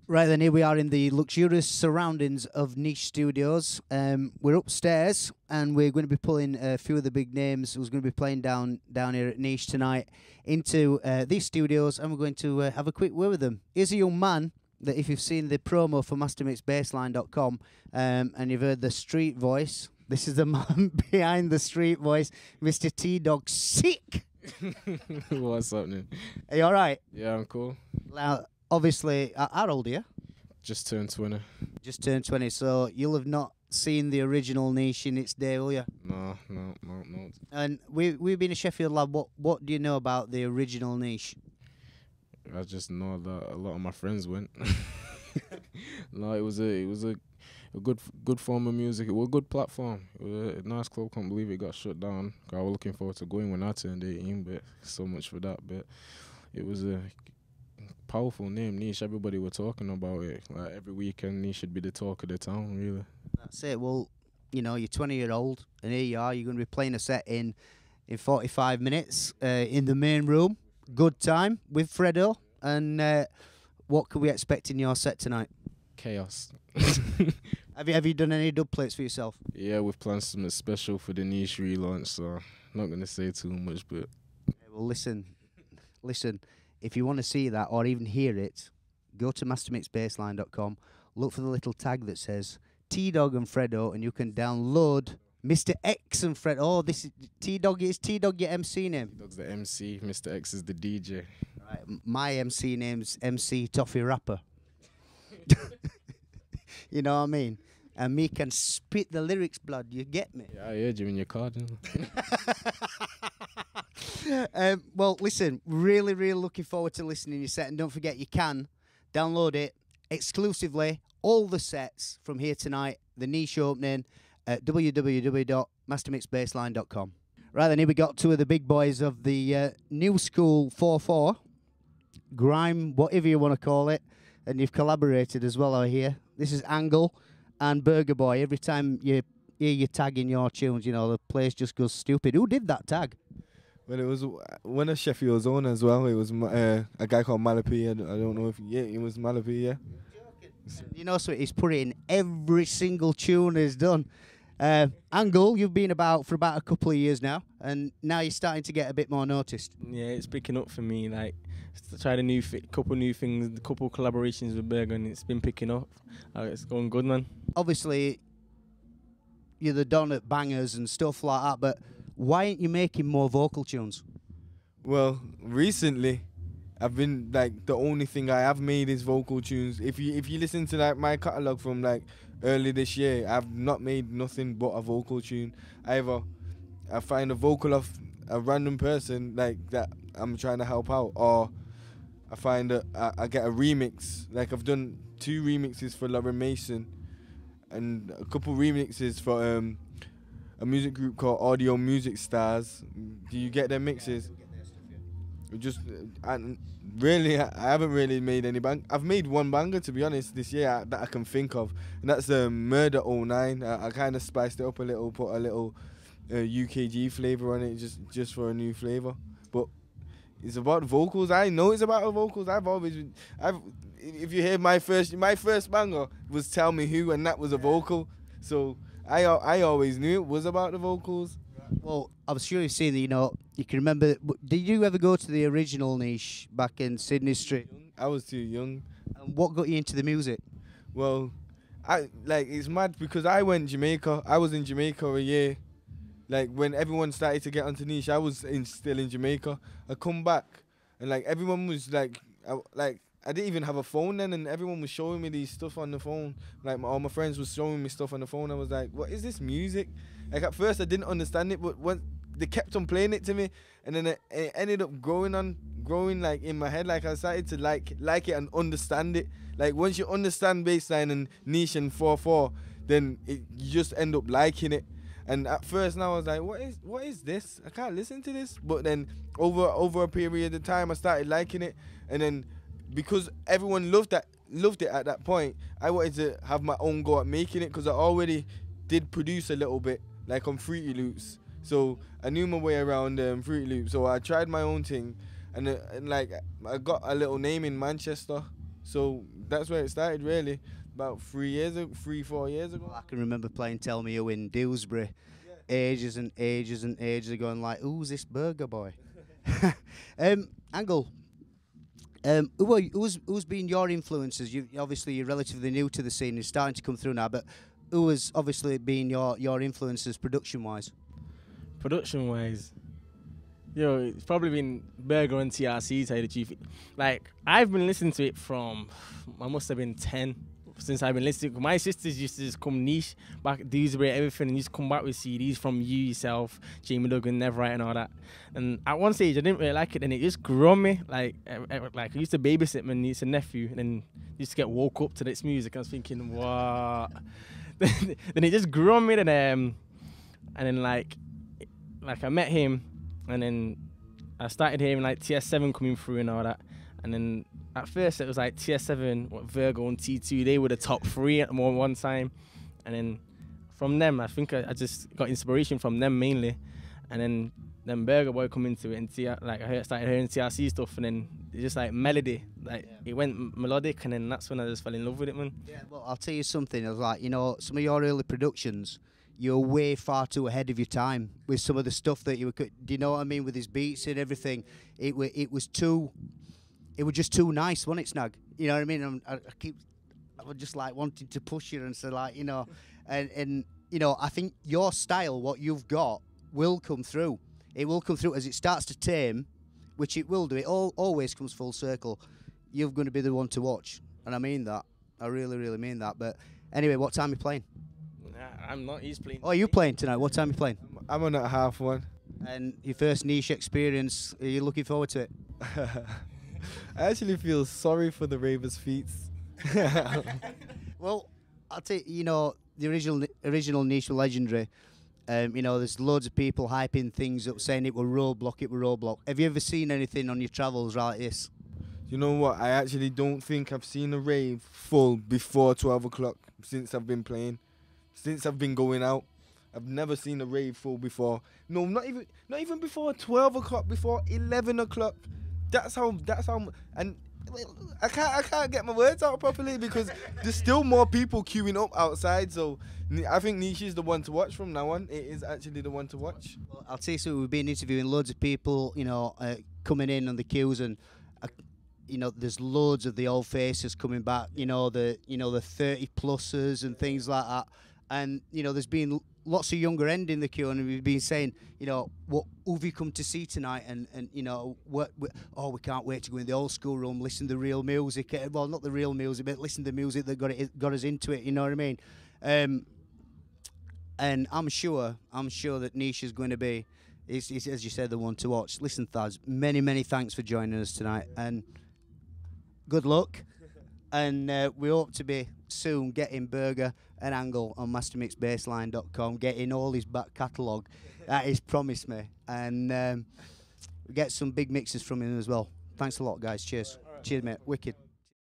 Right then, here we are in the luxurious surroundings of Niche Studios. We're upstairs, and we're going to be pulling a few of the big names who's going to be playing down here at Niche tonight into these studios, and we're going to have a quick word with them. Here's a young man that, if you've seen the promo for MasterMixBassline.com and you've heard the street voice, this is the man behind the street voice, Mr. T-Dog Sick. What's happening? Are you all right? Yeah, I'm cool. Now, obviously, how old are you? Just turned 20. Just turned 20, so you'll have not seen the original Niche in its day, will you? No. And we've been a Sheffield lad. What do you know about the original Niche? I just know that a lot of my friends went. No, it was a good form of music. It was a good platform. It was a nice club. Can't believe it got shut down. I was looking forward to going when I turned 18, but so much for that. But it was a powerful name, Niche. Everybody were talking about it. Like every weekend, Niche should be the talk of the town, really. That's it. Well, you know, you're 20-year-old, and here you are. You're going to be playing a set in 45 minutes in the main room. Good time with Fredo. And what can we expect in your set tonight? Chaos. Have you done any dub plates for yourself? Yeah, we've planned something special for the Niche relaunch, so not going to say too much, but... Well, listen. If you want to see that or even hear it, go to mastermixbassline.com, look for the little tag that says T-Dog and Fredo, and you can download Mr. X and Fredo. Oh, this is T-Dog. Is T-Dog your MC name? T-Dog's the MC, Mr. X is the DJ. Right, my MC name's MC Toffee Rapper. You know what I mean? And me can spit the lyrics, blood. You get me? Yeah, I heard you in your car, didn't I? Well, listen, really looking forward to listening to your set. And don't forget, you can download it exclusively, all the sets from here tonight, the Niche opening, at www.mastermixbassline.com. Right then, here we got two of the big boys of the new school 4/4, grime, whatever you want to call it. And you've collaborated as well, I hear. This is Angle and Burger Boy. Every time you hear you tag in your tunes, you know, the place just goes stupid. Who did that tag? Well, it was one of Sheffield's own as well. It was a guy called Malapi. I don't know if... Yeah, it was Malapi, yeah. You know, so he's put it in every single tune he's done. Angle, you've been about for about a couple of years now, and now you're starting to get a bit more noticed. Yeah, it's picking up for me. Like, tried a couple new things, a couple collaborations with Berg, and it's been picking up. It's going good, man. Obviously, you're the don at bangers and stuff like that, but why aren't you making more vocal tunes? Well, recently, I've been like the only thing I have made is vocal tunes. If you listen to like my catalog from like early this year, I've not made nothing but a vocal tune. Either I find a vocal of a random person like that I'm trying to help out, or I find I get a remix. Like I've done 2 remixes for Lauren Mason and a couple remixes for a music group called Audio Music Stars. Do you get their mixes? Just really, I haven't really made any bang. I've made one banger, to be honest, this year that I can think of, and that's Murder 09. I kind of spiced it up a little, put a little UKG flavor on it, just for a new flavor. But it's about vocals. I know it's about the vocals. If you hear my first banger was Tell Me Who, and that was a vocal. So I always knew it was about the vocals. Well, I was sure you've seen that, you know, you can remember. Did you ever go to the original Niche back in Sydney Street? I was too young. And what got you into the music? Well, it's mad because I went Jamaica. I was in Jamaica a year. Like when everyone started to get onto Niche, I was still in Jamaica. I come back and like everyone was like I didn't even have a phone then, and everyone was showing me these stuff on the phone. Like all my friends was showing me stuff on the phone. I was like, what is this music? Like at first I didn't understand it, but when they kept on playing it to me, and then it ended up growing like in my head. Like I started to like it and understand it. Like once you understand bassline and Niche and 4/4, then you just end up liking it. And at first now I was like, what is this? I can't listen to this. But then over a period of time I started liking it, and then because everyone loved it at that point, I wanted to have my own go at making it, because I already did produce a little bit, like on Fruity Loops. So I knew my way around Fruity Loops. So I tried my own thing, and like I got a little name in Manchester, So that's where it started, really. About 4 years ago. I can remember playing Tell Me Who in Dewsbury ages and ages and ages ago, and like, who's this burger boy? Angle. Who's been your influences? Obviously you're relatively new to the scene. It's starting to come through now, but who has obviously been your influences production wise? Production wise, yo, it's probably been Burger and TRC, to tell you the truth. Like, I've been listening to it from, I must have been 10 since I've been listening. My sisters used to just come niche back at Dewsbury, everything, and used to come back with CDs from you yourself, Jamie Duggan, Neverite, and all that. And at one stage, I didn't really like it, and it just grew on me. Like I used to babysit my niece and nephew, and then used to get woke up to this music. I was thinking, what? Then it just grew on me, and then like I met him, and then I started hearing like TS7 coming through and all that, and then at first it was like TS7, Virgo, and T2. They were the top three at one time, and then from them, I think I just got inspiration from them mainly, and then Burger Boy come into it, and started hearing TRC stuff, and then it's just like melody, it went melodic, and then that's when I just fell in love with it, man. Yeah, well, I'll tell you something. I was like, some of your early productions, you're way far too ahead of your time with some of the stuff that you were. Do you know what I mean? With his beats and everything, it was just too nice, wasn't it, Snag? You know what I mean? I was just like wanting to push you and say like, and I think your style, what you've got, will come through. It will come through as it starts to tame, which it will do. It always comes full circle. You're going to be the one to watch, and I mean that. I really, really mean that. But anyway, what time are you playing? Nah, I'm not. He's playing. Oh, are you playing tonight? What time are you playing? I'm on at 1:30. And your first niche experience, are you looking forward to it? I actually feel sorry for the Ravers' feet. Well, I'll tell you, the original niche were legendary. There's loads of people hyping things up, saying it were Roadblock. Have you ever seen anything on your travels like this? You know what? I actually don't think I've seen a rave full before 12 o'clock since I've been playing. Since I've been going out, I've never seen a rave full before. No, not even before 12 o'clock, before 11 o'clock. That's how, and I can't get my words out properly because there's still more people queuing up outside. So I think Niche is the one to watch from now on. It is actually the one to watch. Well, I'll tell you so. We've been interviewing loads of people, coming in on the queues, and there's loads of the old faces coming back. The 30-plussers and things like that. And there's been lots of younger end in the queue, and we've been saying, what have you come to see tonight? And we can't wait to go in the old school room, listen to the real music. Well, not the real music, but listen to the music that got us into it. You know what I mean? And I'm sure that Niche is going to be, is as you said, the one to watch. Listen, Thaz, many thanks for joining us tonight, and good luck. And we hope to be soon getting Burger and Angle on mastermixbassline.com, getting all his back catalogue. That is promised me. And we get some big mixes from him as well. Thanks a lot, guys. Cheers. Cheers, mate. Wicked.